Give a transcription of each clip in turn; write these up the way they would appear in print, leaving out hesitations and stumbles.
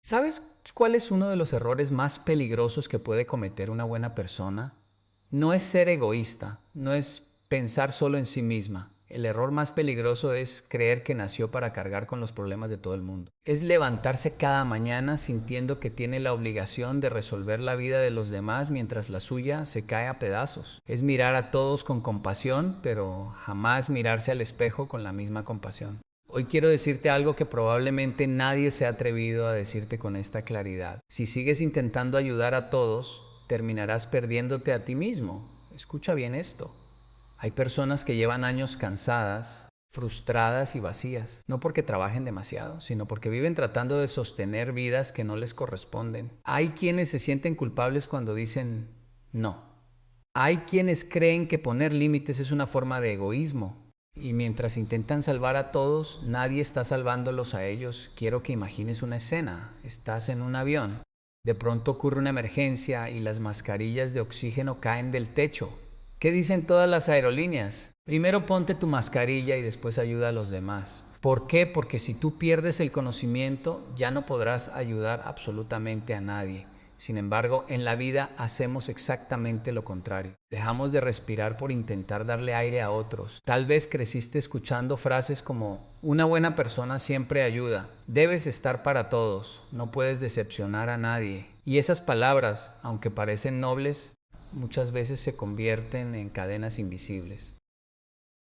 ¿Sabes cuál es uno de los errores más peligrosos que puede cometer una buena persona? No es ser egoísta, no es pensar solo en sí misma. El error más peligroso es creer que nació para cargar con los problemas de todo el mundo. Es levantarse cada mañana sintiendo que tiene la obligación de resolver la vida de los demás mientras la suya se cae a pedazos. Es mirar a todos con compasión, pero jamás mirarse al espejo con la misma compasión. Hoy quiero decirte algo que probablemente nadie se ha atrevido a decirte con esta claridad. Si sigues intentando ayudar a todos, terminarás perdiéndote a ti mismo. Escucha bien esto. Hay personas que llevan años cansadas, frustradas y vacías, no porque trabajen demasiado, sino porque viven tratando de sostener vidas que no les corresponden. Hay quienes se sienten culpables cuando dicen no. Hay quienes creen que poner límites es una forma de egoísmo. Y mientras intentan salvar a todos, nadie está salvándolos a ellos. Quiero que imagines una escena. Estás en un avión. De pronto ocurre una emergencia y las mascarillas de oxígeno caen del techo. ¿Qué dicen todas las aerolíneas? Primero ponte tu mascarilla y después ayuda a los demás. ¿Por qué? Porque si tú pierdes el conocimiento, ya no podrás ayudar absolutamente a nadie. Sin embargo, en la vida hacemos exactamente lo contrario. Dejamos de respirar por intentar darle aire a otros. Tal vez creciste escuchando frases como: una buena persona siempre ayuda, debes estar para todos, no puedes decepcionar a nadie. Y esas palabras, aunque parecen nobles, muchas veces se convierten en cadenas invisibles.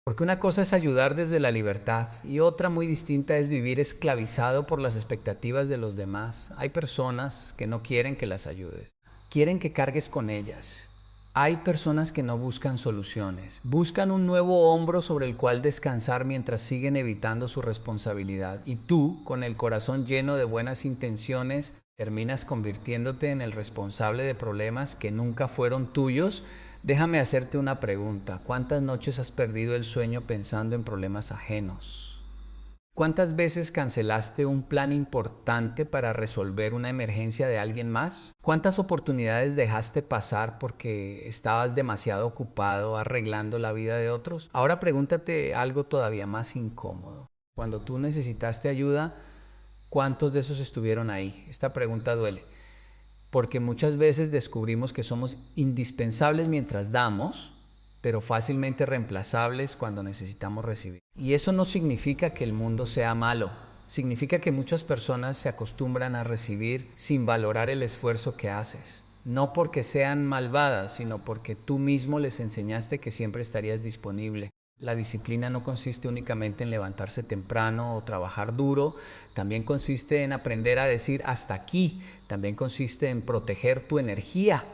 Porque una cosa es ayudar desde la libertad y otra muy distinta es vivir esclavizado por las expectativas de los demás. Hay personas que no quieren que las ayudes, quieren que cargues con ellas. Hay personas que no buscan soluciones, buscan un nuevo hombro sobre el cual descansar mientras siguen evitando su responsabilidad. Y tú, con el corazón lleno de buenas intenciones, terminas convirtiéndote en el responsable de problemas que nunca fueron tuyos. Déjame hacerte una pregunta. ¿Cuántas noches has perdido el sueño pensando en problemas ajenos? ¿Cuántas veces cancelaste un plan importante para resolver una emergencia de alguien más? ¿Cuántas oportunidades dejaste pasar porque estabas demasiado ocupado arreglando la vida de otros? Ahora pregúntate algo todavía más incómodo. Cuando tú necesitaste ayuda, ¿cuántos de esos estuvieron ahí? Esta pregunta duele, porque muchas veces descubrimos que somos indispensables mientras damos, pero fácilmente reemplazables cuando necesitamos recibir. Y eso no significa que el mundo sea malo, significa que muchas personas se acostumbran a recibir sin valorar el esfuerzo que haces. No porque sean malvadas, sino porque tú mismo les enseñaste que siempre estarías disponible. La disciplina no consiste únicamente en levantarse temprano o trabajar duro, también consiste en aprender a decir hasta aquí, también consiste en proteger tu energía,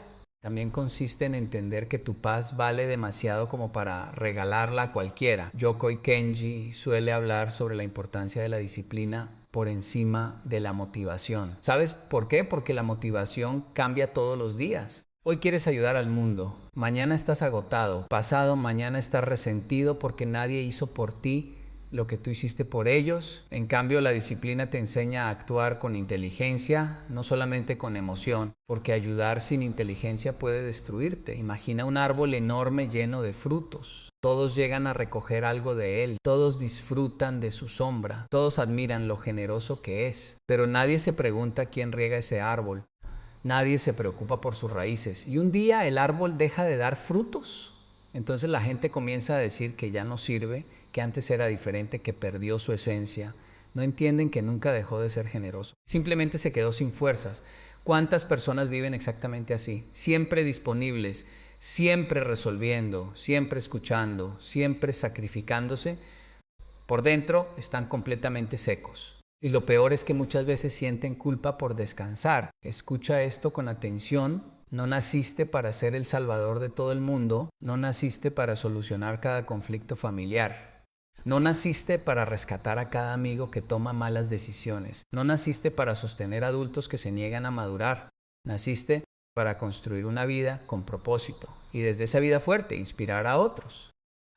también consiste en entender que tu paz vale demasiado como para regalarla a cualquiera. Yokoi Kenji suele hablar sobre la importancia de la disciplina por encima de la motivación. ¿Sabes por qué? Porque la motivación cambia todos los días. Hoy quieres ayudar al mundo, mañana estás agotado, pasado mañana estás resentido porque nadie hizo por ti lo que tú hiciste por ellos. En cambio, la disciplina te enseña a actuar con inteligencia, no solamente con emoción, porque ayudar sin inteligencia puede destruirte. Imagina un árbol enorme lleno de frutos. Todos llegan a recoger algo de él, todos disfrutan de su sombra, todos admiran lo generoso que es, pero nadie se pregunta quién riega ese árbol. Nadie se preocupa por sus raíces y un día el árbol deja de dar frutos. Entonces la gente comienza a decir que ya no sirve, que antes era diferente, que perdió su esencia. No entienden que nunca dejó de ser generoso. Simplemente se quedó sin fuerzas. ¿Cuántas personas viven exactamente así? Siempre disponibles, siempre resolviendo, siempre escuchando, siempre sacrificándose. Por dentro están completamente secos. Y lo peor es que muchas veces sienten culpa por descansar. Escucha esto con atención. No naciste para ser el salvador de todo el mundo. No naciste para solucionar cada conflicto familiar. No naciste para rescatar a cada amigo que toma malas decisiones. No naciste para sostener adultos que se niegan a madurar. Naciste para construir una vida con propósito y desde esa vida fuerte inspirar a otros.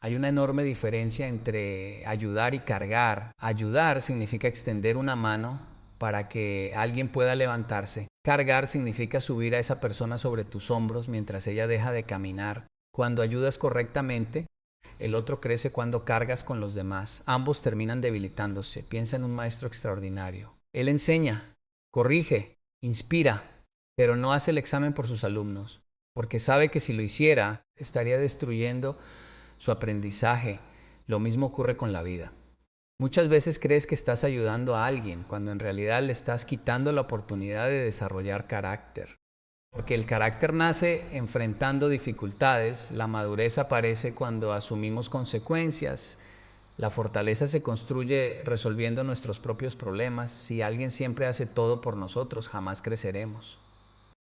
Hay una enorme diferencia entre ayudar y cargar. Ayudar significa extender una mano para que alguien pueda levantarse. Cargar significa subir a esa persona sobre tus hombros mientras ella deja de caminar. Cuando ayudas correctamente, el otro crece. Cuando cargas con los demás, ambos terminan debilitándose. Piensa en un maestro extraordinario. Él enseña, corrige, inspira, pero no hace el examen por sus alumnos, porque sabe que si lo hiciera, estaría destruyendo su aprendizaje. Lo mismo ocurre con la vida. Muchas veces crees que estás ayudando a alguien, cuando en realidad le estás quitando la oportunidad de desarrollar carácter. Porque el carácter nace enfrentando dificultades, la madurez aparece cuando asumimos consecuencias, la fortaleza se construye resolviendo nuestros propios problemas. Si alguien siempre hace todo por nosotros, jamás creceremos.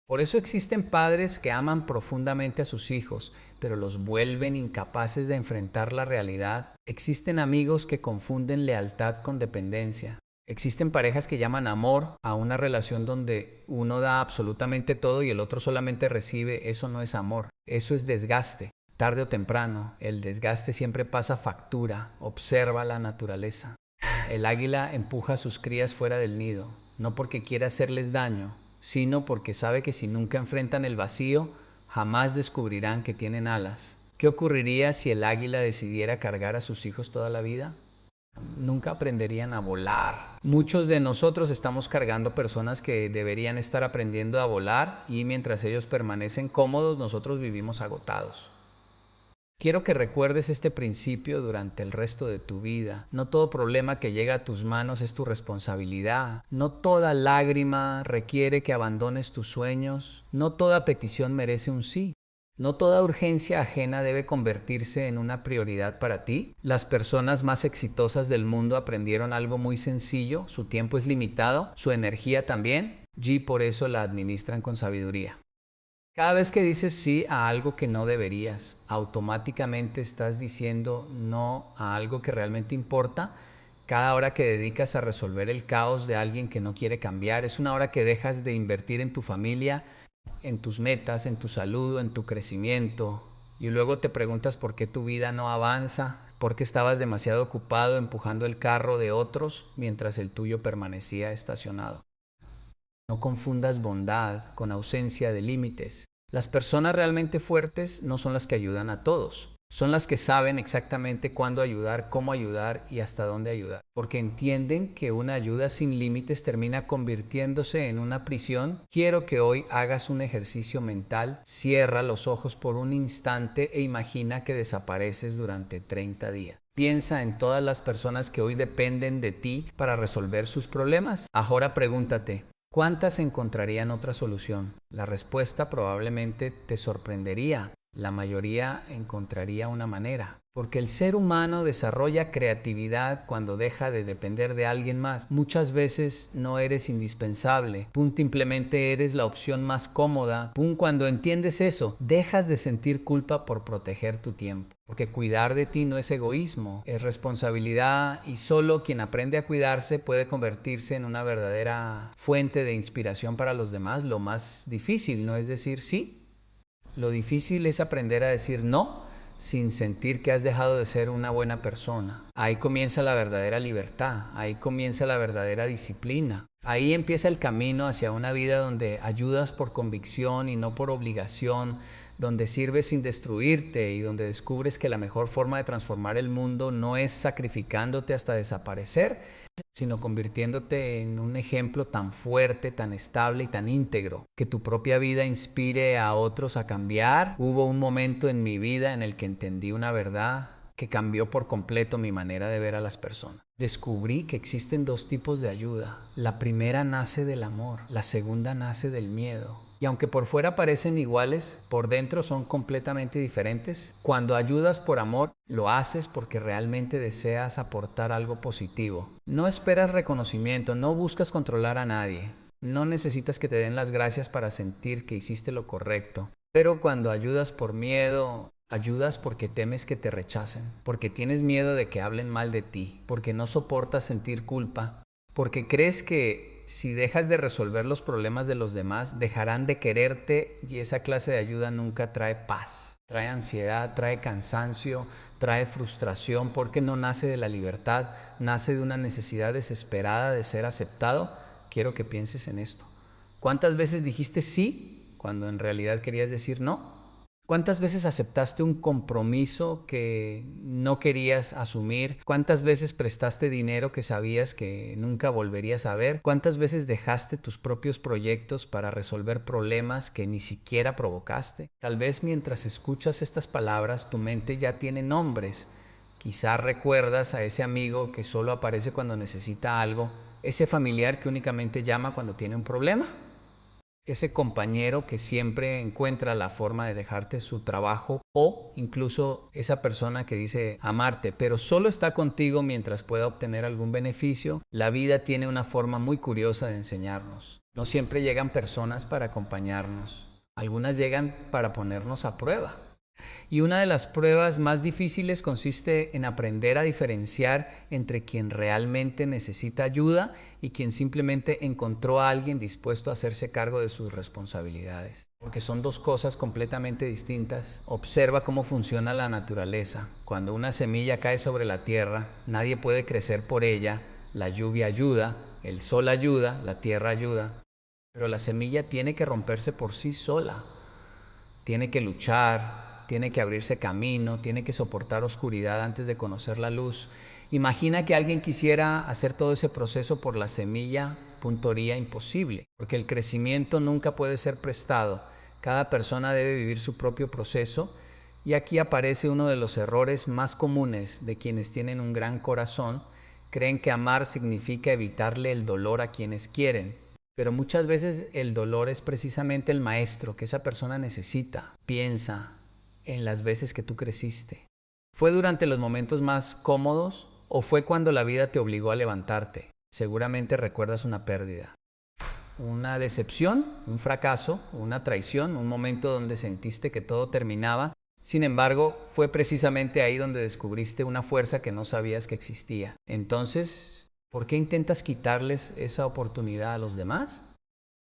Por eso existen padres que aman profundamente a sus hijos, pero los vuelven incapaces de enfrentar la realidad. Existen amigos que confunden lealtad con dependencia. Existen parejas que llaman amor a una relación donde uno da absolutamente todo y el otro solamente recibe. Eso no es amor, eso es desgaste. Tarde o temprano, el desgaste siempre pasa factura. Observa la naturaleza. El águila empuja a sus crías fuera del nido, no porque quiera hacerles daño, sino porque sabe que si nunca enfrentan el vacío, jamás descubrirán que tienen alas. ¿Qué ocurriría si el águila decidiera cargar a sus hijos toda la vida? Nunca aprenderían a volar. Muchos de nosotros estamos cargando personas que deberían estar aprendiendo a volar y mientras ellos permanecen cómodos, nosotros vivimos agotados. Quiero que recuerdes este principio durante el resto de tu vida. No todo problema que llega a tus manos es tu responsabilidad. No toda lágrima requiere que abandones tus sueños. No toda petición merece un sí. No toda urgencia ajena debe convertirse en una prioridad para ti. Las personas más exitosas del mundo aprendieron algo muy sencillo. Su tiempo es limitado, su energía también, y por eso la administran con sabiduría. Cada vez que dices sí a algo que no deberías, automáticamente estás diciendo no a algo que realmente importa. Cada hora que dedicas a resolver el caos de alguien que no quiere cambiar es una hora que dejas de invertir en tu familia, en tus metas, en tu salud, en tu crecimiento. Y luego te preguntas por qué tu vida no avanza, por qué estabas demasiado ocupado empujando el carro de otros mientras el tuyo permanecía estacionado. No confundas bondad con ausencia de límites. Las personas realmente fuertes no son las que ayudan a todos. Son las que saben exactamente cuándo ayudar, cómo ayudar y hasta dónde ayudar. Porque entienden que una ayuda sin límites termina convirtiéndose en una prisión. Quiero que hoy hagas un ejercicio mental. Cierra los ojos por un instante e imagina que desapareces durante 30 días. Piensa en todas las personas que hoy dependen de ti para resolver sus problemas. Ahora pregúntate, ¿cuántas encontrarían otra solución? La respuesta probablemente te sorprendería. La mayoría encontraría una manera. Porque el ser humano desarrolla creatividad cuando deja de depender de alguien más. Muchas veces no eres indispensable. Simplemente eres la opción más cómoda. Cuando entiendes eso, dejas de sentir culpa por proteger tu tiempo. Porque cuidar de ti no es egoísmo, es responsabilidad y solo quien aprende a cuidarse puede convertirse en una verdadera fuente de inspiración para los demás. Lo más difícil no es decir sí. Lo difícil es aprender a decir no sin sentir que has dejado de ser una buena persona. Ahí comienza la verdadera libertad, ahí comienza la verdadera disciplina. Ahí empieza el camino hacia una vida donde ayudas por convicción y no por obligación, donde sirves sin destruirte y donde descubres que la mejor forma de transformar el mundo no es sacrificándote hasta desaparecer, sino convirtiéndote en un ejemplo tan fuerte, tan estable y tan íntegro, que tu propia vida inspire a otros a cambiar. Hubo un momento en mi vida en el que entendí una verdad que cambió por completo mi manera de ver a las personas. Descubrí que existen dos tipos de ayuda. La primera nace del amor, la segunda nace del miedo. Y aunque por fuera parecen iguales, por dentro son completamente diferentes. Cuando ayudas por amor, lo haces porque realmente deseas aportar algo positivo. No esperas reconocimiento, no buscas controlar a nadie. No necesitas que te den las gracias para sentir que hiciste lo correcto. Pero cuando ayudas por miedo, ayudas porque temes que te rechacen, porque tienes miedo de que hablen mal de ti, porque no soportas sentir culpa, porque crees que si dejas de resolver los problemas de los demás, dejarán de quererte y esa clase de ayuda nunca trae paz. Trae ansiedad, trae cansancio, trae frustración porque no nace de la libertad, nace de una necesidad desesperada de ser aceptado. Quiero que pienses en esto. ¿Cuántas veces dijiste sí cuando en realidad querías decir no? ¿Cuántas veces aceptaste un compromiso que no querías asumir? ¿Cuántas veces prestaste dinero que sabías que nunca volverías a ver? ¿Cuántas veces dejaste tus propios proyectos para resolver problemas que ni siquiera provocaste? Tal vez mientras escuchas estas palabras tu mente ya tiene nombres. Quizás recuerdas a ese amigo que solo aparece cuando necesita algo, ese familiar que únicamente llama cuando tiene un problema. Ese compañero que siempre encuentra la forma de dejarte su trabajo o incluso esa persona que dice amarte, pero solo está contigo mientras pueda obtener algún beneficio. La vida tiene una forma muy curiosa de enseñarnos. No siempre llegan personas para acompañarnos. Algunas llegan para ponernos a prueba. Y una de las pruebas más difíciles consiste en aprender a diferenciar entre quien realmente necesita ayuda y quien simplemente encontró a alguien dispuesto a hacerse cargo de sus responsabilidades. Porque son dos cosas completamente distintas. Observa cómo funciona la naturaleza. Cuando una semilla cae sobre la tierra, nadie puede crecer por ella. La lluvia ayuda, el sol ayuda, la tierra ayuda. Pero la semilla tiene que romperse por sí sola. Tiene que luchar, tiene que abrirse camino, tiene que soportar oscuridad antes de conocer la luz. Imagina que alguien quisiera hacer todo ese proceso por la semilla, puntuaría imposible, porque el crecimiento nunca puede ser prestado. Cada persona debe vivir su propio proceso y aquí aparece uno de los errores más comunes de quienes tienen un gran corazón. Creen que amar significa evitarle el dolor a quienes quieren. Pero muchas veces el dolor es precisamente el maestro que esa persona necesita. Piensa en las veces que tú creciste. ¿Fue durante los momentos más cómodos o fue cuando la vida te obligó a levantarte? Seguramente recuerdas una pérdida, una decepción, un fracaso, una traición, un momento donde sentiste que todo terminaba. Sin embargo, fue precisamente ahí donde descubriste una fuerza que no sabías que existía. Entonces, ¿por qué intentas quitarles esa oportunidad a los demás?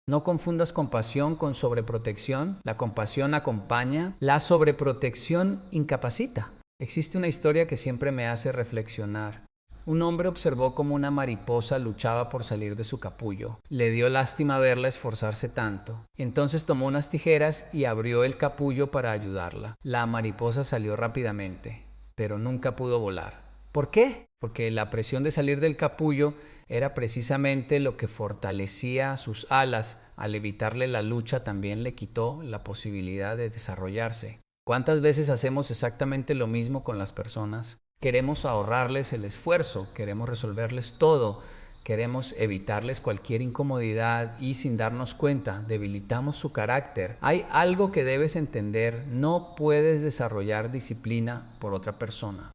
No confundas compasión con sobreprotección. La compasión acompaña, la sobreprotección incapacita. Existe una historia que siempre me hace reflexionar. Un hombre observó cómo una mariposa luchaba por salir de su capullo. Le dio lástima verla esforzarse tanto. Entonces tomó unas tijeras y abrió el capullo para ayudarla. La mariposa salió rápidamente, pero nunca pudo volar. ¿Por qué? Porque la presión de salir del capullo era precisamente lo que fortalecía sus alas. Al evitarle la lucha también le quitó la posibilidad de desarrollarse. ¿Cuántas veces hacemos exactamente lo mismo con las personas? Queremos ahorrarles el esfuerzo, queremos resolverles todo, queremos evitarles cualquier incomodidad y sin darnos cuenta debilitamos su carácter. Hay algo que debes entender: no puedes desarrollar disciplina por otra persona.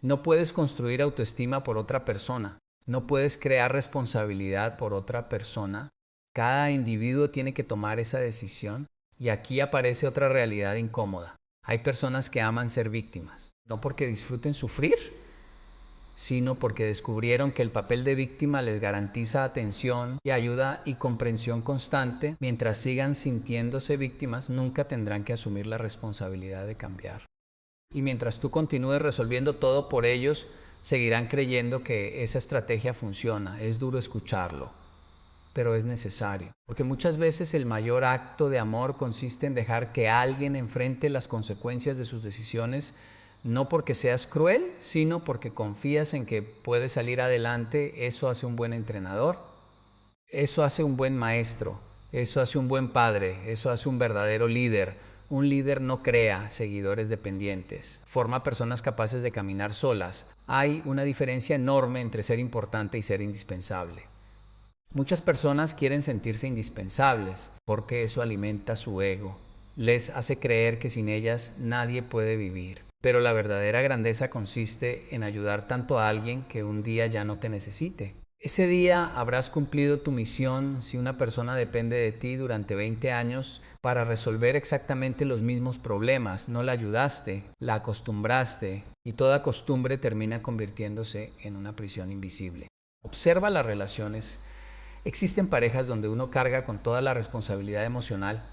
No puedes construir autoestima por otra persona. No puedes crear responsabilidad por otra persona. Cada individuo tiene que tomar esa decisión y aquí aparece otra realidad incómoda. Hay personas que aman ser víctimas, no porque disfruten sufrir, sino porque descubrieron que el papel de víctima les garantiza atención y ayuda y comprensión constante. Mientras sigan sintiéndose víctimas, nunca tendrán que asumir la responsabilidad de cambiar. Y mientras tú continúes resolviendo todo por ellos, seguirán creyendo que esa estrategia funciona. Es duro escucharlo, pero es necesario. Porque muchas veces el mayor acto de amor consiste en dejar que alguien enfrente las consecuencias de sus decisiones, no porque seas cruel, sino porque confías en que puede salir adelante. Eso hace un buen entrenador, eso hace un buen maestro, eso hace un buen padre, eso hace un verdadero líder. Un líder no crea seguidores dependientes, forma personas capaces de caminar solas. Hay una diferencia enorme entre ser importante y ser indispensable. Muchas personas quieren sentirse indispensables porque eso alimenta su ego. Les hace creer que sin ellas nadie puede vivir. Pero la verdadera grandeza consiste en ayudar tanto a alguien que un día ya no te necesite. Ese día habrás cumplido tu misión si una persona depende de ti durante 20 años para resolver exactamente los mismos problemas. No la ayudaste, la acostumbraste y toda costumbre termina convirtiéndose en una prisión invisible. Observa las relaciones. Existen parejas donde uno carga con toda la responsabilidad emocional.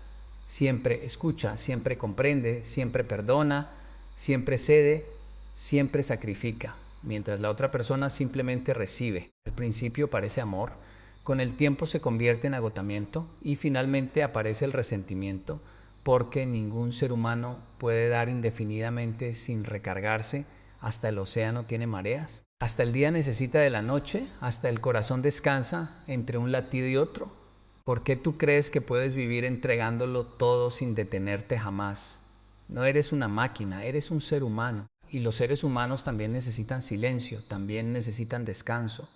Siempre escucha, siempre comprende, siempre perdona, siempre cede, siempre sacrifica, mientras la otra persona simplemente recibe. Al principio parece amor, con el tiempo se convierte en agotamiento y finalmente aparece el resentimiento, porque ningún ser humano puede dar indefinidamente sin recargarse. Hasta el océano tiene mareas. Hasta el día necesita de la noche, hasta el corazón descansa entre un latido y otro. ¿Por qué tú crees que puedes vivir entregándolo todo sin detenerte jamás? No eres una máquina, eres un ser humano. Y los seres humanos también necesitan silencio, también necesitan descanso,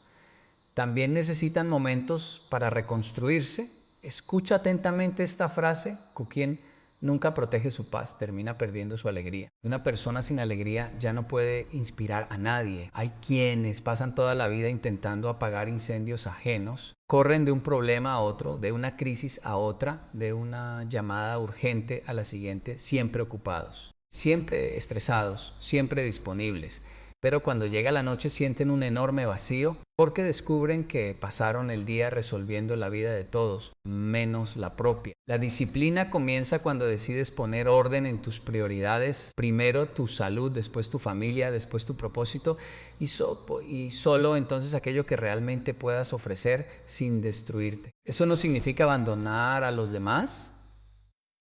también necesitan momentos para reconstruirse. Escucha atentamente esta frase: quien nunca protege su paz termina perdiendo su alegría. Una persona sin alegría ya no puede inspirar a nadie. Hay quienes pasan toda la vida intentando apagar incendios ajenos, corren de un problema a otro, de una crisis a otra, de una llamada urgente a la siguiente, siempre ocupados, siempre estresados, siempre disponibles. Pero cuando llega la noche sienten un enorme vacío porque descubren que pasaron el día resolviendo la vida de todos, menos la propia. La disciplina comienza cuando decides poner orden en tus prioridades. Primero tu salud, después tu familia, después tu propósito y solo entonces aquello que realmente puedas ofrecer sin destruirte. Eso no significa abandonar a los demás,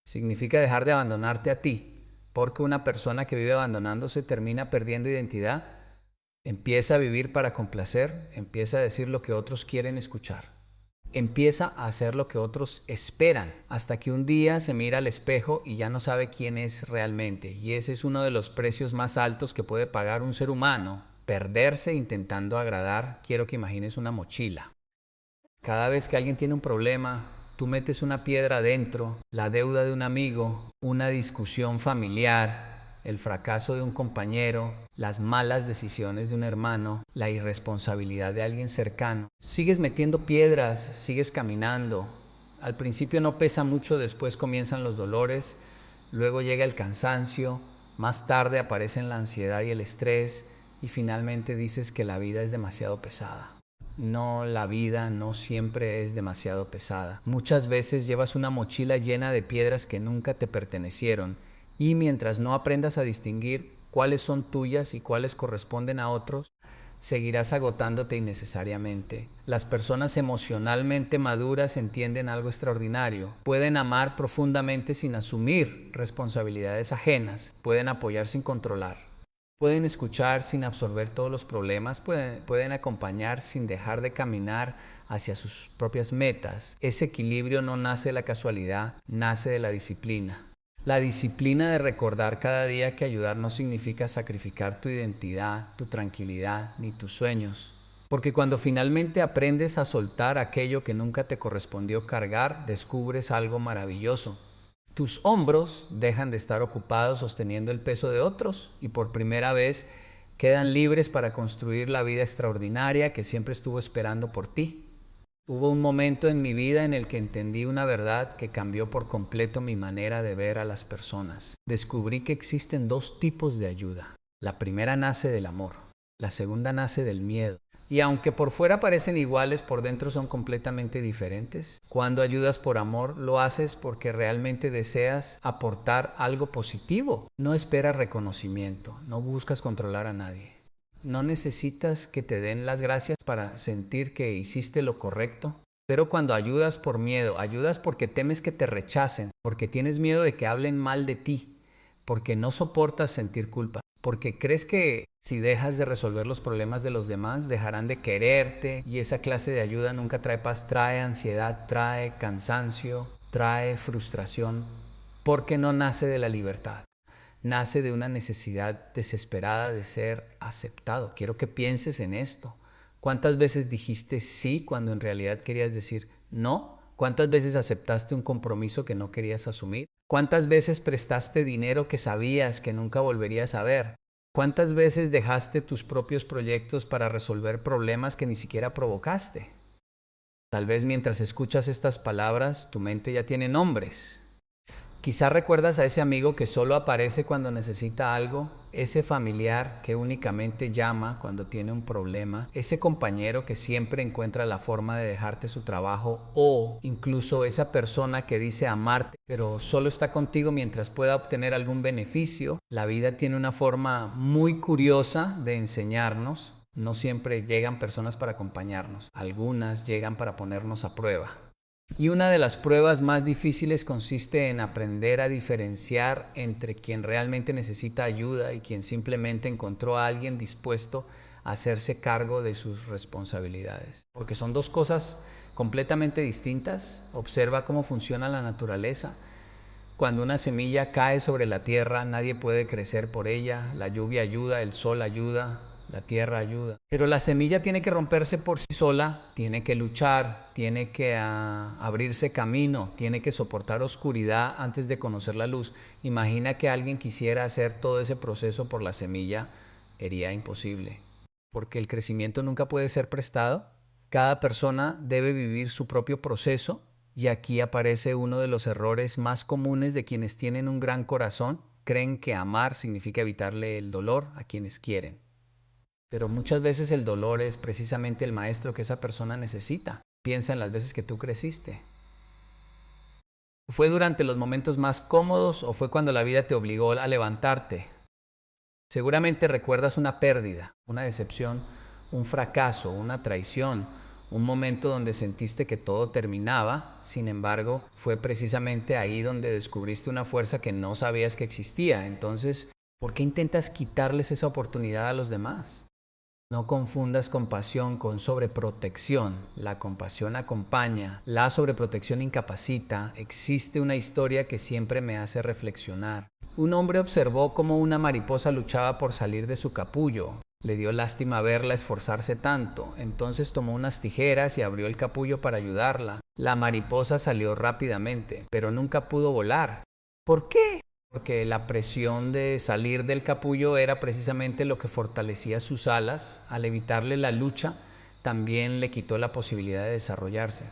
significa dejar de abandonarte a ti. Porque una persona que vive abandonándose termina perdiendo identidad, empieza a vivir para complacer, empieza a decir lo que otros quieren escuchar, empieza a hacer lo que otros esperan, hasta que un día se mira al espejo y ya no sabe quién es realmente. Y ese es uno de los precios más altos que puede pagar un ser humano: perderse intentando agradar. Quiero que imagines una mochila. Cada vez que alguien tiene un problema, tú metes una piedra adentro: la deuda de un amigo, una discusión familiar, el fracaso de un compañero, las malas decisiones de un hermano, la irresponsabilidad de alguien cercano. Sigues metiendo piedras, sigues caminando. Al principio no pesa mucho, después comienzan los dolores, luego llega el cansancio, más tarde aparecen la ansiedad y el estrés, y finalmente dices que la vida es demasiado pesada. No, la vida no siempre es demasiado pesada. Muchas veces llevas una mochila llena de piedras que nunca te pertenecieron, y mientras no aprendas a distinguir cuáles son tuyas y cuáles corresponden a otros, seguirás agotándote innecesariamente. Las personas emocionalmente maduras entienden algo extraordinario. Pueden amar profundamente sin asumir responsabilidades ajenas. Pueden apoyar sin controlar. Pueden escuchar sin absorber todos los problemas, pueden acompañar sin dejar de caminar hacia sus propias metas. Ese equilibrio no nace de la casualidad, nace de la disciplina. La disciplina de recordar cada día que ayudar no significa sacrificar tu identidad, tu tranquilidad, ni tus sueños. Porque cuando finalmente aprendes a soltar aquello que nunca te correspondió cargar, descubres algo maravilloso. Tus hombros dejan de estar ocupados sosteniendo el peso de otros y por primera vez quedan libres para construir la vida extraordinaria que siempre estuvo esperando por ti. Hubo un momento en mi vida en el que entendí una verdad que cambió por completo mi manera de ver a las personas. Descubrí que existen dos tipos de ayuda. La primera nace del amor, la segunda nace del miedo. Y aunque por fuera parecen iguales, por dentro son completamente diferentes. Cuando ayudas por amor, lo haces porque realmente deseas aportar algo positivo. No esperas reconocimiento, no buscas controlar a nadie. No necesitas que te den las gracias para sentir que hiciste lo correcto. Pero cuando ayudas por miedo, ayudas porque temes que te rechacen, porque tienes miedo de que hablen mal de ti, porque no soportas sentir culpa, porque crees que si dejas de resolver los problemas de los demás, dejarán de quererte, y esa clase de ayuda nunca trae paz, trae ansiedad, trae cansancio, trae frustración, porque no nace de la libertad. Nace de una necesidad desesperada de ser aceptado. Quiero que pienses en esto. ¿Cuántas veces dijiste sí cuando en realidad querías decir no? ¿Cuántas veces aceptaste un compromiso que no querías asumir? ¿Cuántas veces prestaste dinero que sabías que nunca volverías a ver? ¿Cuántas veces dejaste tus propios proyectos para resolver problemas que ni siquiera provocaste? Tal vez mientras escuchas estas palabras, tu mente ya tiene nombres. Quizá recuerdas a ese amigo que solo aparece cuando necesita algo, ese familiar que únicamente llama cuando tiene un problema, ese compañero que siempre encuentra la forma de dejarte su trabajo, o incluso esa persona que dice amarte, pero solo está contigo mientras pueda obtener algún beneficio. La vida tiene una forma muy curiosa de enseñarnos. No siempre llegan personas para acompañarnos, algunas llegan para ponernos a prueba. Y una de las pruebas más difíciles consiste en aprender a diferenciar entre quien realmente necesita ayuda y quien simplemente encontró a alguien dispuesto a hacerse cargo de sus responsabilidades. Porque son dos cosas completamente distintas. Observa cómo funciona la naturaleza. Cuando una semilla cae sobre la tierra, nadie puede crecer por ella. La lluvia ayuda, el sol ayuda, la tierra ayuda. Pero la semilla tiene que romperse por sí sola, tiene que luchar, tiene que abrirse camino, tiene que soportar oscuridad antes de conocer la luz. Imagina que alguien quisiera hacer todo ese proceso por la semilla, sería imposible. Porque el crecimiento nunca puede ser prestado. Cada persona debe vivir su propio proceso. Y aquí aparece uno de los errores más comunes de quienes tienen un gran corazón. Creen que amar significa evitarle el dolor a quienes quieren. Pero muchas veces el dolor es precisamente el maestro que esa persona necesita. Piensa en las veces que tú creciste. ¿Fue durante los momentos más cómodos o fue cuando la vida te obligó a levantarte? Seguramente recuerdas una pérdida, una decepción, un fracaso, una traición, un momento donde sentiste que todo terminaba. Sin embargo, fue precisamente ahí donde descubriste una fuerza que no sabías que existía. Entonces, ¿por qué intentas quitarles esa oportunidad a los demás? No confundas compasión con sobreprotección. La compasión acompaña, la sobreprotección incapacita. Existe una historia que siempre me hace reflexionar. Un hombre observó cómo una mariposa luchaba por salir de su capullo. Le dio lástima verla esforzarse tanto. Entonces tomó unas tijeras y abrió el capullo para ayudarla. La mariposa salió rápidamente, pero nunca pudo volar. ¿Por qué? Porque la presión de salir del capullo era precisamente lo que fortalecía sus alas. Al evitarle la lucha, también le quitó la posibilidad de desarrollarse.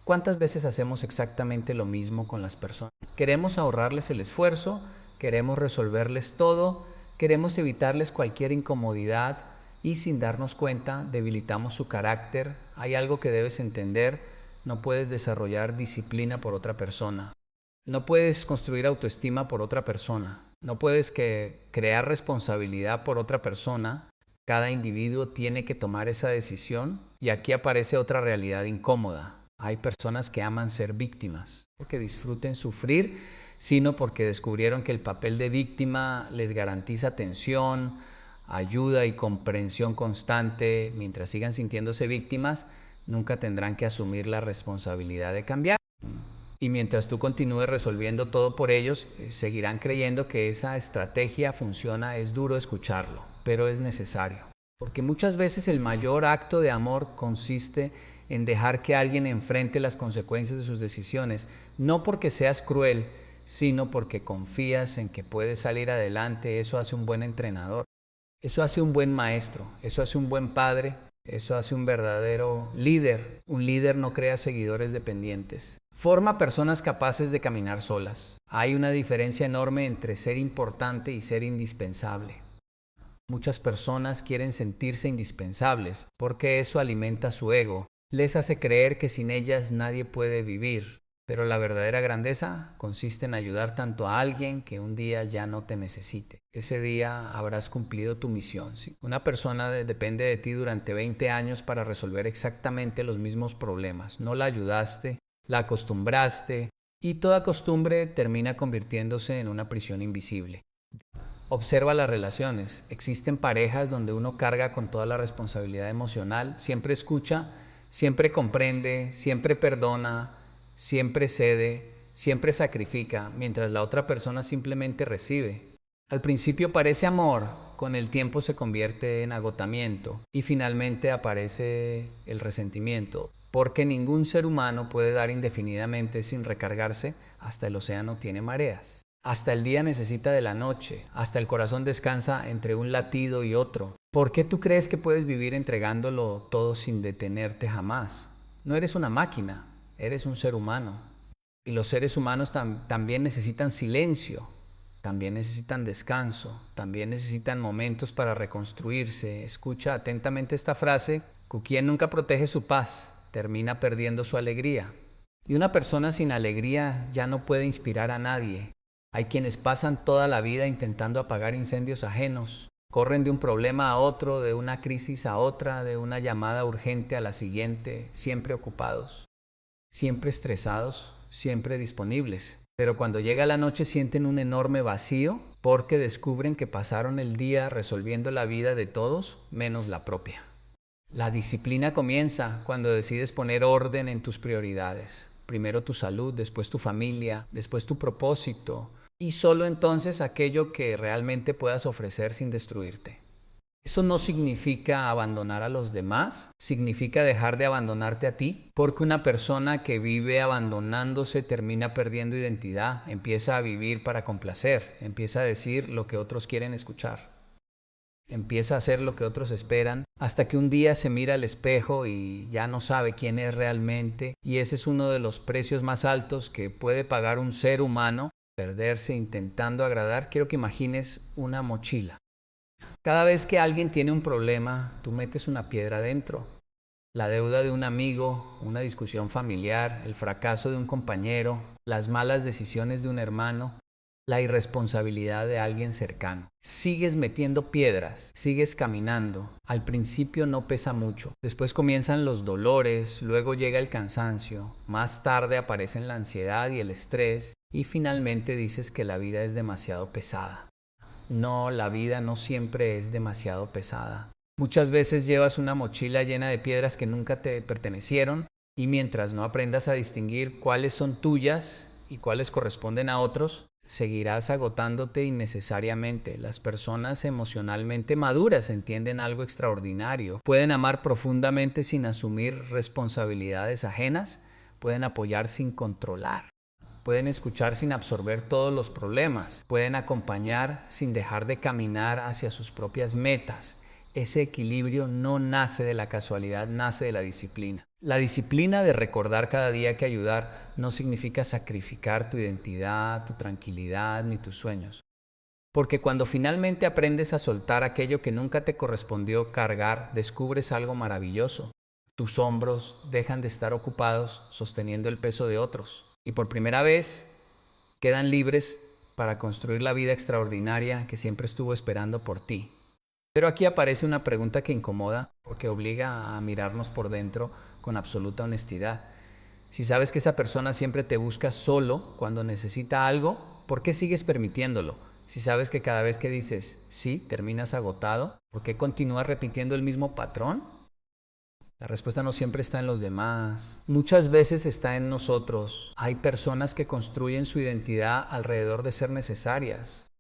¿Cuántas veces hacemos exactamente lo mismo con las personas? Queremos ahorrarles el esfuerzo, queremos resolverles todo, queremos evitarles cualquier incomodidad y sin darnos cuenta debilitamos su carácter. Hay algo que debes entender: no puedes desarrollar disciplina por otra persona. No puedes construir autoestima por otra persona. No puedes crear responsabilidad por otra persona. Cada individuo tiene que tomar esa decisión. Y aquí aparece otra realidad incómoda. Hay personas que aman ser víctimas, porque disfruten sufrir, sino porque descubrieron que el papel de víctima les garantiza atención, ayuda y comprensión constante. Mientras sigan sintiéndose víctimas, nunca tendrán que asumir la responsabilidad de cambiar. Y mientras tú continúes resolviendo todo por ellos, seguirán creyendo que esa estrategia funciona. Es duro escucharlo, pero es necesario. Porque muchas veces el mayor acto de amor consiste en dejar que alguien enfrente las consecuencias de sus decisiones, no porque seas cruel, sino porque confías en que puedes salir adelante. Eso hace un buen entrenador, eso hace un buen maestro, eso hace un buen padre, eso hace un verdadero líder. Un líder no crea seguidores dependientes. Forma personas capaces de caminar solas. Hay una diferencia enorme entre ser importante y ser indispensable. Muchas personas quieren sentirse indispensables porque eso alimenta su ego. Les hace creer que sin ellas nadie puede vivir. Pero la verdadera grandeza consiste en ayudar tanto a alguien que un día ya no te necesite. Ese día habrás cumplido tu misión. ¿Sí? Una persona depende de ti durante 20 años para resolver exactamente los mismos problemas. No la ayudaste, la acostumbraste, y toda costumbre termina convirtiéndose en una prisión invisible. Observa las relaciones. Existen parejas donde uno carga con toda la responsabilidad emocional, siempre escucha, siempre comprende, siempre perdona, siempre cede, siempre sacrifica, mientras la otra persona simplemente recibe. Al principio parece amor, con el tiempo se convierte en agotamiento y finalmente aparece el resentimiento, porque ningún ser humano puede dar indefinidamente sin recargarse. Hasta el océano tiene mareas. Hasta el día necesita de la noche, hasta el corazón descansa entre un latido y otro. ¿Por qué tú crees que puedes vivir entregándolo todo sin detenerte jamás? No eres una máquina, eres un ser humano. Y los seres humanos también necesitan silencio, también necesitan descanso, también necesitan momentos para reconstruirse. Escucha atentamente esta frase: quien nunca protege su paz, termina perdiendo su alegría. Y una persona sin alegría ya no puede inspirar a nadie. Hay quienes pasan toda la vida intentando apagar incendios ajenos. Corren de un problema a otro, de una crisis a otra, de una llamada urgente a la siguiente, siempre ocupados. siempre estresados, siempre disponibles. Pero cuando llega la noche sienten un enorme vacío porque descubren que pasaron el día resolviendo la vida de todos menos la propia. La disciplina comienza cuando decides poner orden en tus prioridades. Primero tu salud, después tu familia, después tu propósito y solo entonces aquello que realmente puedas ofrecer sin destruirte. Eso no significa abandonar a los demás, significa dejar de abandonarte a ti, porque una persona que vive abandonándose termina perdiendo identidad, empieza a vivir para complacer, empieza a decir lo que otros quieren escuchar, empieza a hacer lo que otros esperan, hasta que un día se mira al espejo y ya no sabe quién es realmente, y ese es uno de los precios más altos que puede pagar un ser humano, perderse intentando agradar. Quiero que imagines una mochila. Cada vez que alguien tiene un problema, tú metes una piedra dentro. La deuda de un amigo, una discusión familiar, el fracaso de un compañero, las malas decisiones de un hermano, la irresponsabilidad de alguien cercano. Sigues metiendo piedras, sigues caminando. Al principio no pesa mucho. Después comienzan los dolores, luego llega el cansancio, más tarde aparecen la ansiedad y el estrés y finalmente dices que la vida es demasiado pesada. No, la vida no siempre es demasiado pesada. Muchas veces llevas una mochila llena de piedras que nunca te pertenecieron y mientras no aprendas a distinguir cuáles son tuyas y cuáles corresponden a otros, seguirás agotándote innecesariamente. Las personas emocionalmente maduras entienden algo extraordinario. Pueden amar profundamente sin asumir responsabilidades ajenas, pueden apoyar sin controlar. Pueden escuchar sin absorber todos los problemas. Pueden acompañar sin dejar de caminar hacia sus propias metas. Ese equilibrio no nace de la casualidad, nace de la disciplina. La disciplina de recordar cada día que ayudar no significa sacrificar tu identidad, tu tranquilidad ni tus sueños. Porque cuando finalmente aprendes a soltar aquello que nunca te correspondió cargar, descubres algo maravilloso. Tus hombros dejan de estar ocupados sosteniendo el peso de otros. Y por primera vez quedan libres para construir la vida extraordinaria que siempre estuvo esperando por ti. Pero aquí aparece una pregunta que incomoda porque obliga a mirarnos por dentro con absoluta honestidad. Si sabes que esa persona siempre te busca solo cuando necesita algo, ¿por qué sigues permitiéndolo? Si sabes que cada vez que dices sí, terminas agotado, ¿por qué continúas repitiendo el mismo patrón? La respuesta no siempre está en los demás. Muchas veces está en nosotros. Hay personas que construyen su identidad alrededor de ser necesarias.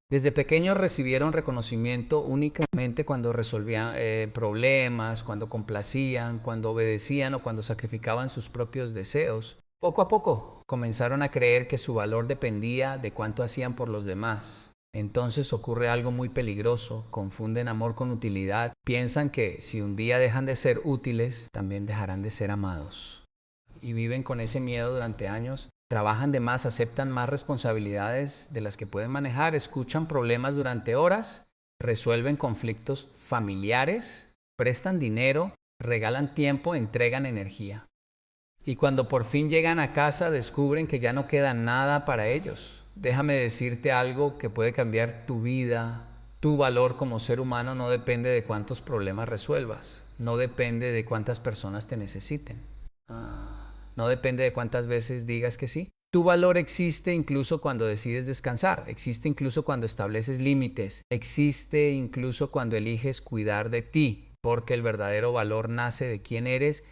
Desde pequeños recibieron reconocimiento únicamente cuando resolvían problemas, cuando complacían, cuando obedecían o cuando sacrificaban sus propios deseos. Poco a poco comenzaron a creer que su valor dependía de cuánto hacían por los demás. Entonces ocurre algo muy peligroso, confunden amor con utilidad, piensan que si un día dejan de ser útiles, también dejarán de ser amados. Y viven con ese miedo durante años, trabajan de más, aceptan más responsabilidades de las que pueden manejar, escuchan problemas durante horas, resuelven conflictos familiares, prestan dinero, regalan tiempo, entregan energía. Y cuando por fin llegan a casa descubren que ya no queda nada para ellos. Déjame decirte algo que puede cambiar tu vida. Tu valor como ser humano no depende de cuántos problemas resuelvas. No depende de cuántas personas te necesiten. No depende de cuántas veces digas que sí. Tu valor existe incluso cuando decides descansar. Existe incluso cuando estableces límites. Existe incluso cuando eliges cuidar de ti. Porque el verdadero valor nace de quién eres,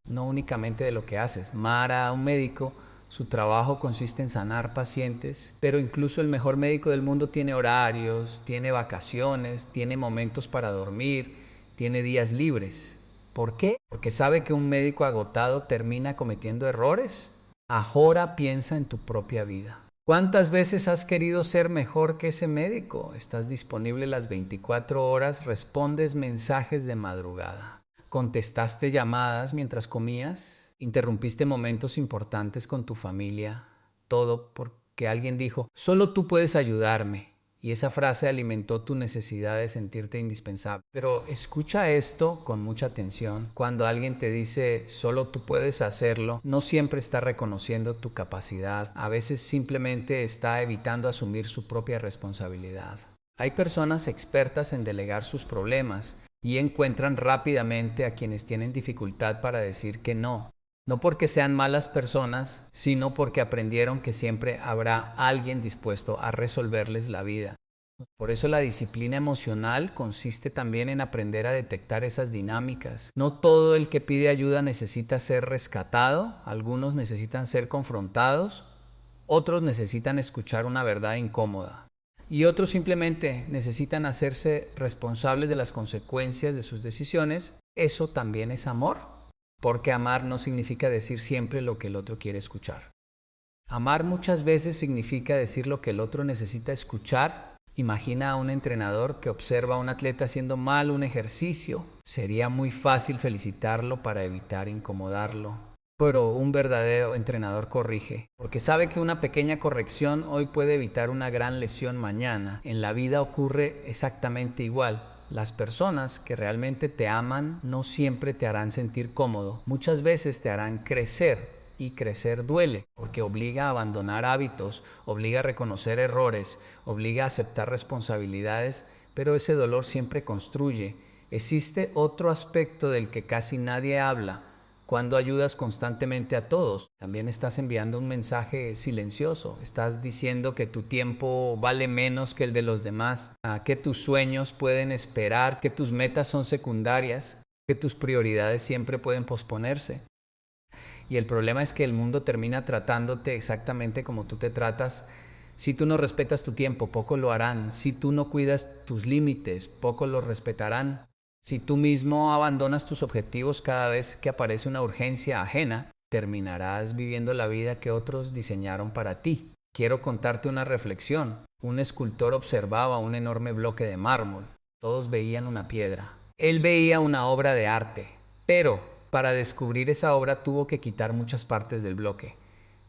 no únicamente de lo que haces. Mara, un médico, su trabajo consiste en sanar pacientes, pero incluso el mejor médico del mundo tiene horarios, tiene vacaciones, tiene momentos para dormir, tiene días libres. ¿Por qué? Porque sabe que un médico agotado termina cometiendo errores. Ahora piensa en tu propia vida. ¿Cuántas veces has querido ser mejor que ese médico? Estás disponible las 24 horas, respondes mensajes de madrugada. ¿Contestaste llamadas mientras comías? ¿Interrumpiste momentos importantes con tu familia? Todo porque alguien dijo, solo tú puedes ayudarme. Y esa frase alimentó tu necesidad de sentirte indispensable. Pero escucha esto con mucha atención. Cuando alguien te dice, solo tú puedes hacerlo, no siempre está reconociendo tu capacidad. A veces simplemente está evitando asumir su propia responsabilidad. Hay personas expertas en delegar sus problemas y encuentran rápidamente a quienes tienen dificultad para decir que no. No porque sean malas personas, sino porque aprendieron que siempre habrá alguien dispuesto a resolverles la vida. Por eso la disciplina emocional consiste también en aprender a detectar esas dinámicas. No todo el que pide ayuda necesita ser rescatado, algunos necesitan ser confrontados, otros necesitan escuchar una verdad incómoda y otros simplemente necesitan hacerse responsables de las consecuencias de sus decisiones. Eso también es amor, porque amar no significa decir siempre lo que el otro quiere escuchar. Amar muchas veces significa decir lo que el otro necesita escuchar. Imagina a un entrenador que observa a un atleta haciendo mal un ejercicio. Sería muy fácil felicitarlo para evitar incomodarlo. Pero un verdadero entrenador corrige, porque sabe que una pequeña corrección hoy puede evitar una gran lesión mañana. En la vida ocurre exactamente igual. Las personas que realmente te aman no siempre te harán sentir cómodo. Muchas veces te harán crecer. Y crecer duele, porque obliga a abandonar hábitos, obliga a reconocer errores, obliga a aceptar responsabilidades, pero ese dolor siempre construye. Existe otro aspecto del que casi nadie habla. Cuando ayudas constantemente a todos, también estás enviando un mensaje silencioso. Estás diciendo que tu tiempo vale menos que el de los demás, que tus sueños pueden esperar, que tus metas son secundarias, que tus prioridades siempre pueden posponerse. Y el problema es que el mundo termina tratándote exactamente como tú te tratas. Si tú no respetas tu tiempo, poco lo harán. Si tú no cuidas tus límites, poco lo respetarán. Si tú mismo abandonas tus objetivos cada vez que aparece una urgencia ajena, terminarás viviendo la vida que otros diseñaron para ti. Quiero contarte una reflexión. Un escultor observaba un enorme bloque de mármol. Todos veían una piedra. Él veía una obra de arte, pero para descubrir esa obra tuvo que quitar muchas partes del bloque.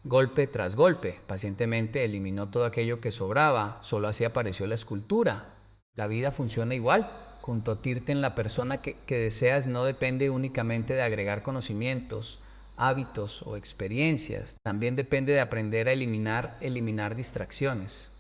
Golpe tras golpe, pacientemente eliminó todo aquello que sobraba, solo así apareció la escultura. La vida funciona igual. Convertirte en la persona que deseas no depende únicamente de agregar conocimientos, hábitos o experiencias. También depende de aprender a eliminar distracciones.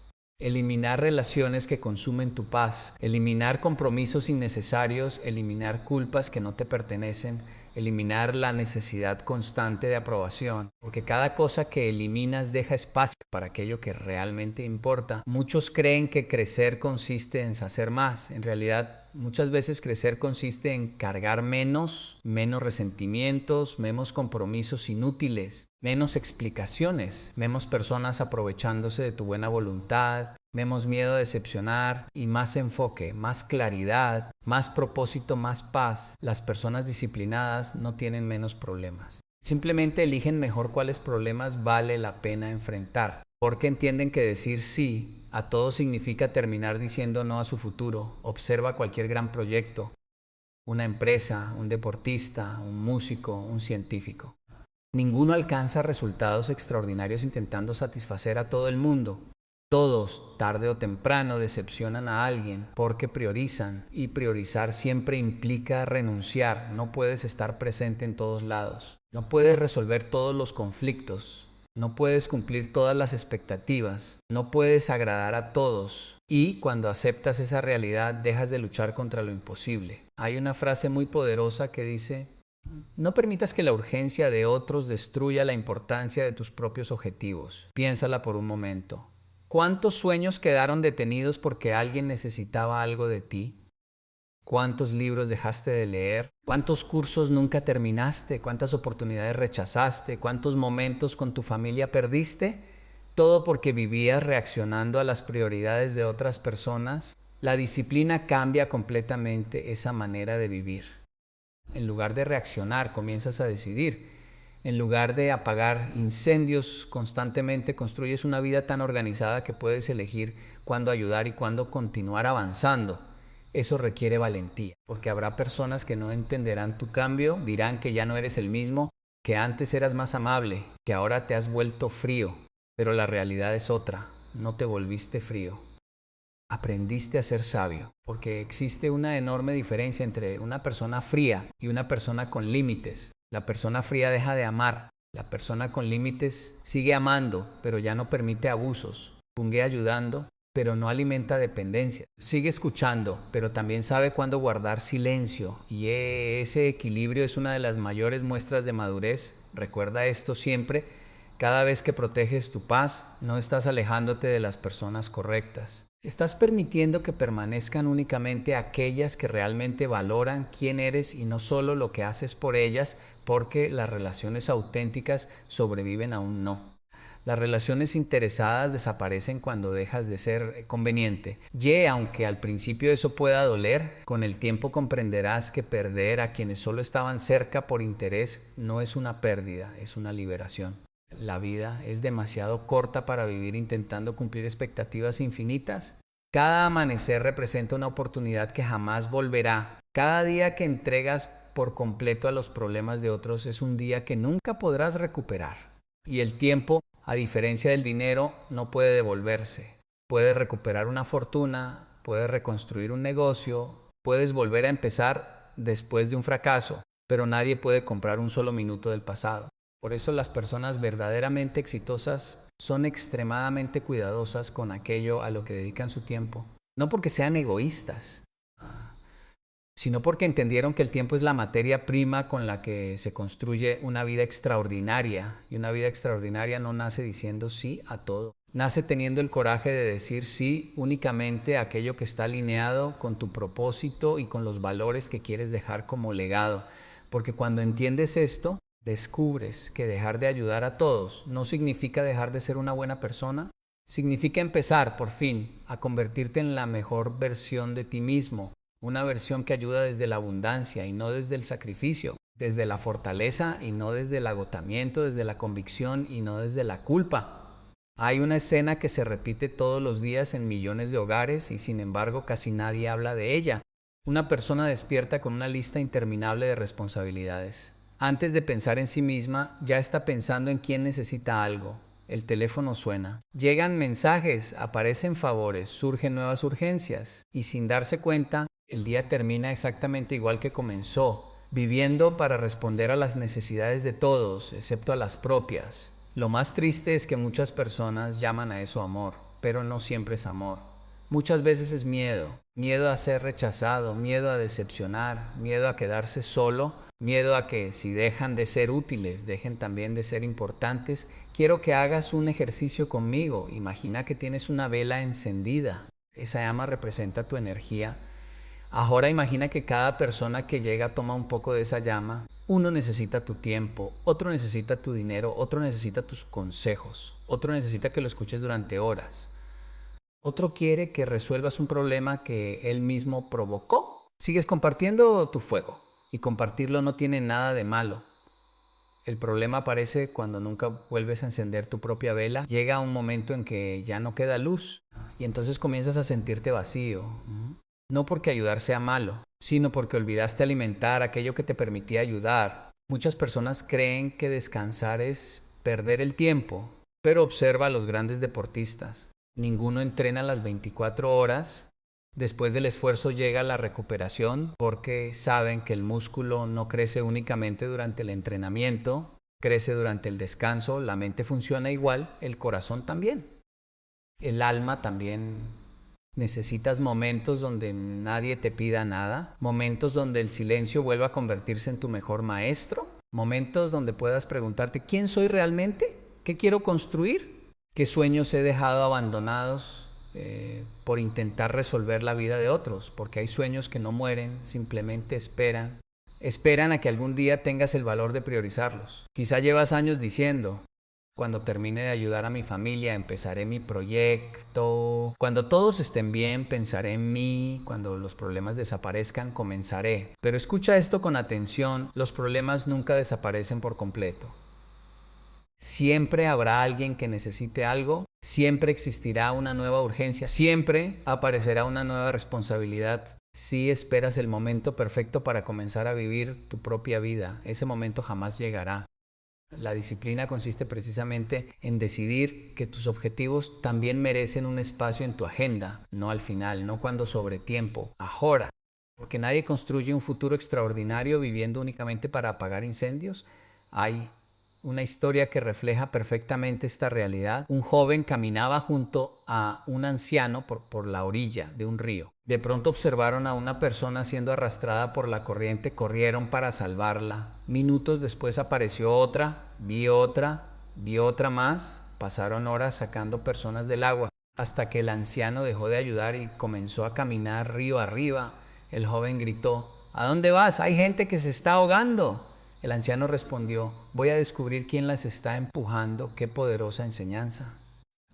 Eliminar relaciones que consumen tu paz, eliminar compromisos innecesarios, eliminar culpas que no te pertenecen, eliminar la necesidad constante de aprobación, porque cada cosa que eliminas deja espacio para aquello que realmente importa. Muchos creen que crecer consiste en hacer más. En realidad, muchas veces crecer consiste en cargar menos resentimientos, menos compromisos inútiles, menos explicaciones, menos personas aprovechándose de tu buena voluntad, menos miedo a decepcionar y más enfoque, más claridad, más propósito, más paz. Las personas disciplinadas no tienen menos problemas. Simplemente eligen mejor cuáles problemas vale la pena enfrentar, porque entienden que decir sí a todo significa terminar diciendo no a su futuro. Observa cualquier gran proyecto, una empresa, un deportista, un músico, un científico. Ninguno alcanza resultados extraordinarios intentando satisfacer a todo el mundo. Todos, tarde o temprano, decepcionan a alguien porque priorizan, y priorizar siempre implica renunciar. No puedes estar presente en todos lados. No puedes resolver todos los conflictos. No puedes cumplir todas las expectativas. No puedes agradar a todos. Y cuando aceptas esa realidad, dejas de luchar contra lo imposible. Hay una frase muy poderosa que dice: no permitas que la urgencia de otros destruya la importancia de tus propios objetivos. Piénsala por un momento. ¿Cuántos sueños quedaron detenidos porque alguien necesitaba algo de ti? ¿Cuántos libros dejaste de leer? ¿Cuántos cursos nunca terminaste? ¿Cuántas oportunidades rechazaste? ¿Cuántos momentos con tu familia perdiste? Todo porque vivías reaccionando a las prioridades de otras personas. La disciplina cambia completamente esa manera de vivir. En lugar de reaccionar, comienzas a decidir. En lugar de apagar incendios constantemente, construyes una vida tan organizada que puedes elegir cuándo ayudar y cuándo continuar avanzando. Eso requiere valentía, porque habrá personas que no entenderán tu cambio, dirán que ya no eres el mismo, que antes eras más amable, que ahora te has vuelto frío. Pero la realidad es otra, no te volviste frío. Aprendiste a ser sabio, porque existe una enorme diferencia entre una persona fría y una persona con límites. La persona fría deja de amar, la persona con límites sigue amando, pero ya no permite abusos, sigue ayudando, pero no alimenta dependencia, sigue escuchando, pero también sabe cuándo guardar silencio, y ese equilibrio es una de las mayores muestras de madurez Recuerda esto siempre. Cada vez que proteges tu paz, no estás alejándote de las personas correctas. Estás permitiendo que permanezcan únicamente aquellas que realmente valoran quién eres y no solo lo que haces por ellas, porque las relaciones auténticas sobreviven aún no. Las relaciones interesadas desaparecen cuando dejas de ser conveniente. Aunque al principio eso pueda doler, con el tiempo comprenderás que perder a quienes solo estaban cerca por interés no es una pérdida, es una liberación. La vida es demasiado corta para vivir intentando cumplir expectativas infinitas. Cada amanecer representa una oportunidad que jamás volverá. Cada día que entregas por completo a los problemas de otros es un día que nunca podrás recuperar. Y el tiempo, a diferencia del dinero, no puede devolverse. Puedes recuperar una fortuna, puedes reconstruir un negocio, puedes volver a empezar después de un fracaso, pero nadie puede comprar un solo minuto del pasado. Por eso las personas verdaderamente exitosas son extremadamente cuidadosas con aquello a lo que dedican su tiempo. No porque sean egoístas, sino porque entendieron que el tiempo es la materia prima con la que se construye una vida extraordinaria. Y una vida extraordinaria no nace diciendo sí a todo. Nace teniendo el coraje de decir sí únicamente a aquello que está alineado con tu propósito y con los valores que quieres dejar como legado. Porque cuando entiendes esto, descubres que dejar de ayudar a todos no significa dejar de ser una buena persona. Significa empezar, por fin, a convertirte en la mejor versión de ti mismo. Una versión que ayuda desde la abundancia y no desde el sacrificio, desde la fortaleza y no desde el agotamiento, desde la convicción y no desde la culpa. Hay una escena que se repite todos los días en millones de hogares y sin embargo casi nadie habla de ella. Una persona despierta con una lista interminable de responsabilidades. Antes de pensar en sí misma, ya está pensando en quién necesita algo. El teléfono suena. Llegan mensajes, aparecen favores, surgen nuevas urgencias y sin darse cuenta, el día termina exactamente igual que comenzó, viviendo para responder a las necesidades de todos, excepto a las propias. Lo más triste es que muchas personas llaman a eso amor, pero no siempre es amor. Muchas veces es miedo, miedo a ser rechazado, miedo a decepcionar, miedo a quedarse solo, miedo a que si dejan de ser útiles, dejen también de ser importantes. Quiero que hagas un ejercicio conmigo. Imagina que tienes una vela encendida. Esa llama representa tu energía. Ahora imagina que cada persona que llega toma un poco de esa llama. Uno necesita tu tiempo, otro necesita tu dinero, otro necesita tus consejos, otro necesita que lo escuches durante horas. Otro quiere que resuelvas un problema que él mismo provocó. Sigues compartiendo tu fuego y compartirlo no tiene nada de malo. El problema aparece cuando nunca vuelves a encender tu propia vela. Llega un momento en que ya no queda luz y entonces comienzas a sentirte vacío. No porque ayudar sea malo, sino porque olvidaste alimentar aquello que te permitía ayudar. Muchas personas creen que descansar es perder el tiempo, pero observa a los grandes deportistas. Ninguno entrena las 24 horas. Después del esfuerzo llega la recuperación porque saben que el músculo no crece únicamente durante el entrenamiento, crece durante el descanso, la mente funciona igual, el corazón también. El alma también. Necesitas momentos donde nadie te pida nada, momentos donde el silencio vuelva a convertirse en tu mejor maestro, momentos donde puedas preguntarte ¿quién soy realmente? ¿Qué quiero construir? ¿Qué sueños he dejado abandonados por intentar resolver la vida de otros? Porque hay sueños que no mueren, simplemente esperan a que algún día tengas el valor de priorizarlos. Quizá llevas años diciendo, cuando termine de ayudar a mi familia, empezaré mi proyecto. Cuando todos estén bien, pensaré en mí. Cuando los problemas desaparezcan, comenzaré. Pero escucha esto con atención, los problemas nunca desaparecen por completo. Siempre habrá alguien que necesite algo, siempre existirá una nueva urgencia, siempre aparecerá una nueva responsabilidad. Si esperas el momento perfecto para comenzar a vivir tu propia vida, ese momento jamás llegará. La disciplina consiste precisamente en decidir que tus objetivos también merecen un espacio en tu agenda, no al final, no cuando sobre tiempo, ahora. Porque nadie construye un futuro extraordinario viviendo únicamente para apagar incendios. Hay una historia que refleja perfectamente esta realidad. Un joven caminaba junto a un anciano por la orilla de un río. De pronto observaron a una persona siendo arrastrada por la corriente, corrieron para salvarla. Minutos después apareció otra, vi otra más. Pasaron horas sacando personas del agua, hasta que el anciano dejó de ayudar y comenzó a caminar río arriba. El joven gritó: ¿A dónde vas? Hay gente que se está ahogando. El anciano respondió: voy a descubrir quién las está empujando. Qué poderosa enseñanza.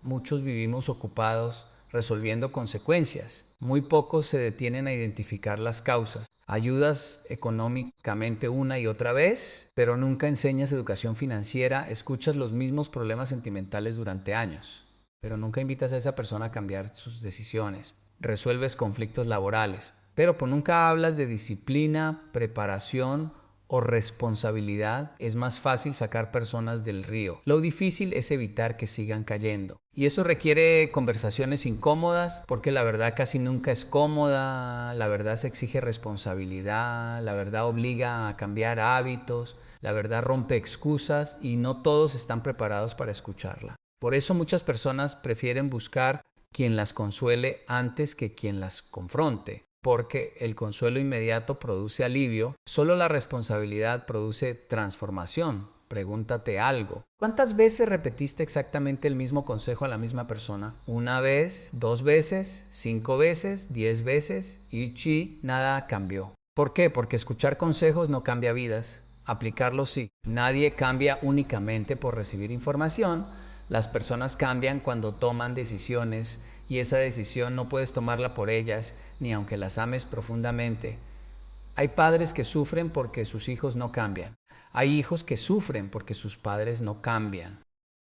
Muchos vivimos ocupados resolviendo consecuencias. Muy pocos se detienen a identificar las causas. Ayudas económicamente una y otra vez, pero nunca enseñas educación financiera. Escuchas los mismos problemas sentimentales durante años, pero nunca invitas a esa persona a cambiar sus decisiones. Resuelves conflictos laborales, pero nunca hablas de disciplina, preparación o responsabilidad. Es más fácil sacar personas del río. Lo difícil es evitar que sigan cayendo. Y eso requiere conversaciones incómodas, porque la verdad casi nunca es cómoda. La verdad se exige responsabilidad, la verdad obliga a cambiar hábitos, la verdad rompe excusas y no todos están preparados para escucharla. Por eso muchas personas prefieren buscar quien las consuele antes que quien las confronte. Porque el consuelo inmediato produce alivio, solo la responsabilidad produce transformación. Pregúntate algo: ¿cuántas veces repetiste exactamente el mismo consejo a la misma persona? ¿Una vez? ¿2 veces? ¿5 veces? ¿10 veces? Y nada cambió. ¿Por qué? Porque escuchar consejos no cambia vidas, aplicarlos sí. Nadie cambia únicamente por recibir información. Las personas cambian cuando toman decisiones, y esa decisión no puedes tomarla por ellas, ni aunque las ames profundamente. Hay padres que sufren porque sus hijos no cambian. Hay hijos que sufren porque sus padres no cambian.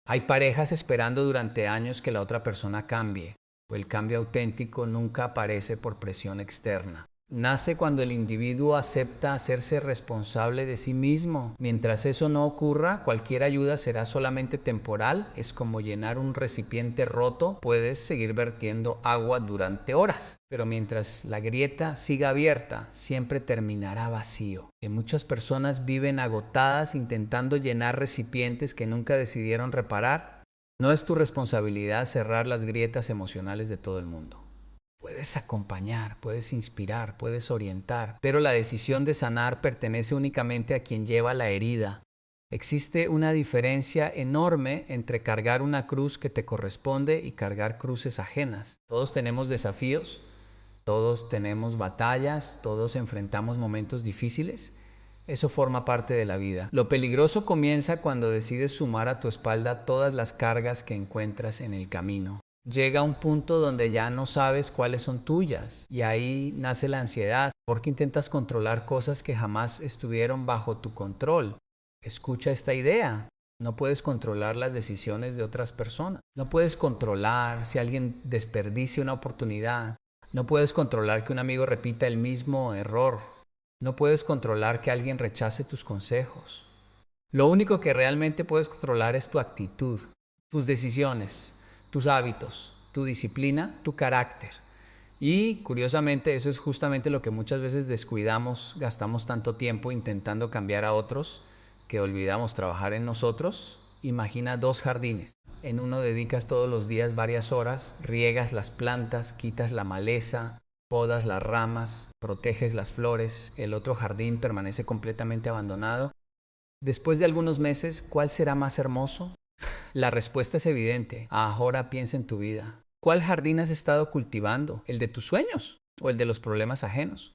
Hay parejas esperando durante años que la otra persona cambie. El cambio auténtico nunca aparece por presión externa. Nace cuando el individuo acepta hacerse responsable de sí mismo. Mientras eso no ocurra, cualquier ayuda será solamente temporal. Es como llenar un recipiente roto. Puedes seguir vertiendo agua durante horas, pero mientras la grieta siga abierta, siempre terminará vacío. Que muchas personas viven agotadas intentando llenar recipientes que nunca decidieron reparar. No es tu responsabilidad cerrar las grietas emocionales de todo el mundo. Puedes acompañar, puedes inspirar, puedes orientar, pero la decisión de sanar pertenece únicamente a quien lleva la herida. Existe una diferencia enorme entre cargar una cruz que te corresponde y cargar cruces ajenas. Todos tenemos desafíos, todos tenemos batallas, todos enfrentamos momentos difíciles. Eso forma parte de la vida. Lo peligroso comienza cuando decides sumar a tu espalda todas las cargas que encuentras en el camino. Llega un punto donde ya no sabes cuáles son tuyas, y ahí nace la ansiedad, porque intentas controlar cosas que jamás estuvieron bajo tu control. Escucha esta idea: no puedes controlar las decisiones de otras personas. No puedes controlar si alguien desperdicia una oportunidad. No puedes controlar que un amigo repita el mismo error. No puedes controlar que alguien rechace tus consejos. Lo único que realmente puedes controlar es tu actitud, tus decisiones, tus hábitos, tu disciplina, tu carácter. Y curiosamente eso es justamente lo que muchas veces descuidamos. Gastamos tanto tiempo intentando cambiar a otros que olvidamos trabajar en nosotros. Imagina 2 jardines. En uno dedicas todos los días varias horas, riegas las plantas, quitas la maleza, podas las ramas, proteges las flores. El otro jardín permanece completamente abandonado. Después de algunos meses, ¿cuál será más hermoso? La respuesta es evidente. Ahora piensa en tu vida. ¿Cuál jardín has estado cultivando? ¿El de tus sueños o el de los problemas ajenos?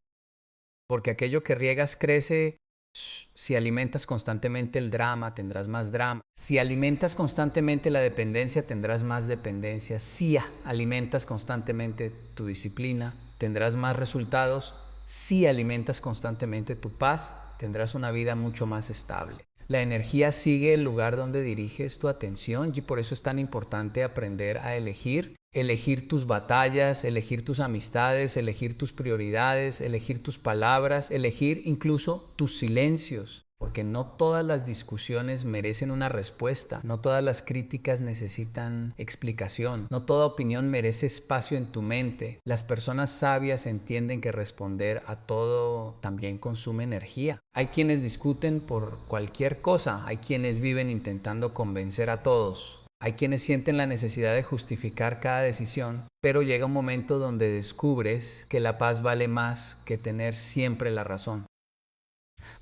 Porque aquello que riegas crece. Si alimentas constantemente el drama, tendrás más drama. Si alimentas constantemente la dependencia, tendrás más dependencia. Si alimentas constantemente tu disciplina, tendrás más resultados. Si alimentas constantemente tu paz, tendrás una vida mucho más estable. La energía sigue el lugar donde diriges tu atención, y por eso es tan importante aprender a elegir tus batallas, elegir tus amistades, elegir tus prioridades, elegir tus palabras, elegir incluso tus silencios. porque no todas las discusiones merecen una respuesta, no todas las críticas necesitan explicación, no toda opinión merece espacio en tu mente. Las personas sabias entienden que responder a todo también consume energía. Hay quienes discuten por cualquier cosa, hay quienes viven intentando convencer a todos. Hay quienes sienten la necesidad de justificar cada decisión, pero llega un momento donde descubres que la paz vale más que tener siempre la razón.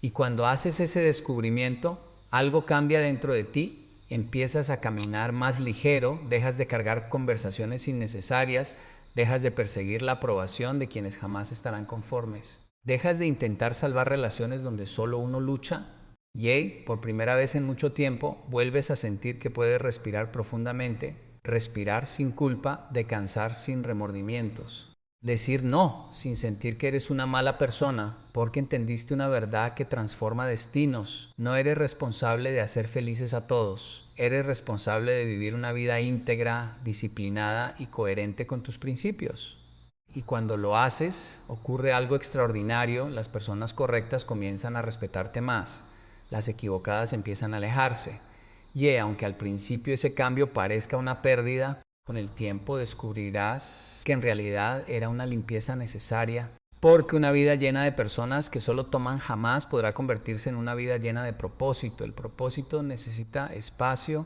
Y cuando haces ese descubrimiento, algo cambia dentro de ti, empiezas a caminar más ligero, dejas de cargar conversaciones innecesarias, dejas de perseguir la aprobación de quienes jamás estarán conformes. Dejas de intentar salvar relaciones donde solo uno lucha y, por primera vez en mucho tiempo, vuelves a sentir que puedes respirar profundamente, respirar sin culpa, descansar sin remordimientos. Decir no sin sentir que eres una mala persona porque entendiste una verdad que transforma destinos. No eres responsable de hacer felices a todos. Eres responsable de vivir una vida íntegra, disciplinada y coherente con tus principios. Y cuando lo haces, ocurre algo extraordinario. Las personas correctas comienzan a respetarte más. Las equivocadas empiezan a alejarse. Y aunque al principio ese cambio parezca una pérdida, con el tiempo descubrirás que en realidad era una limpieza necesaria, porque una vida llena de personas que solo toman jamás podrá convertirse en una vida llena de propósito. El propósito necesita espacio,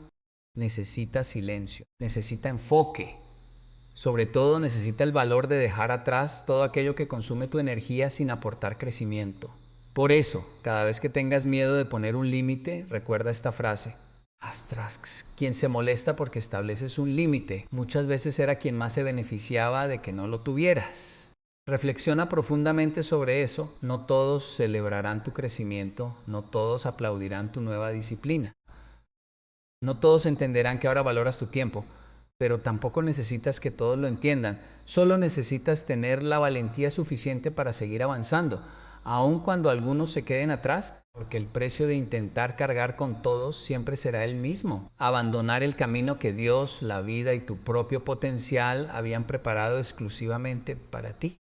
necesita silencio, necesita enfoque. Sobre todo necesita el valor de dejar atrás todo aquello que consume tu energía sin aportar crecimiento. Por eso, cada vez que tengas miedo de poner un límite, recuerda esta frase. Astrax, quien se molesta porque estableces un límite, muchas veces era quien más se beneficiaba de que no lo tuvieras. Reflexiona profundamente sobre eso. No todos celebrarán tu crecimiento, no todos aplaudirán tu nueva disciplina. No todos entenderán que ahora valoras tu tiempo, pero tampoco necesitas que todos lo entiendan. Solo necesitas tener la valentía suficiente para seguir avanzando, aun cuando algunos se queden atrás, porque el precio de intentar cargar con todos siempre será el mismo. Abandonar el camino que Dios, la vida y tu propio potencial habían preparado exclusivamente para ti.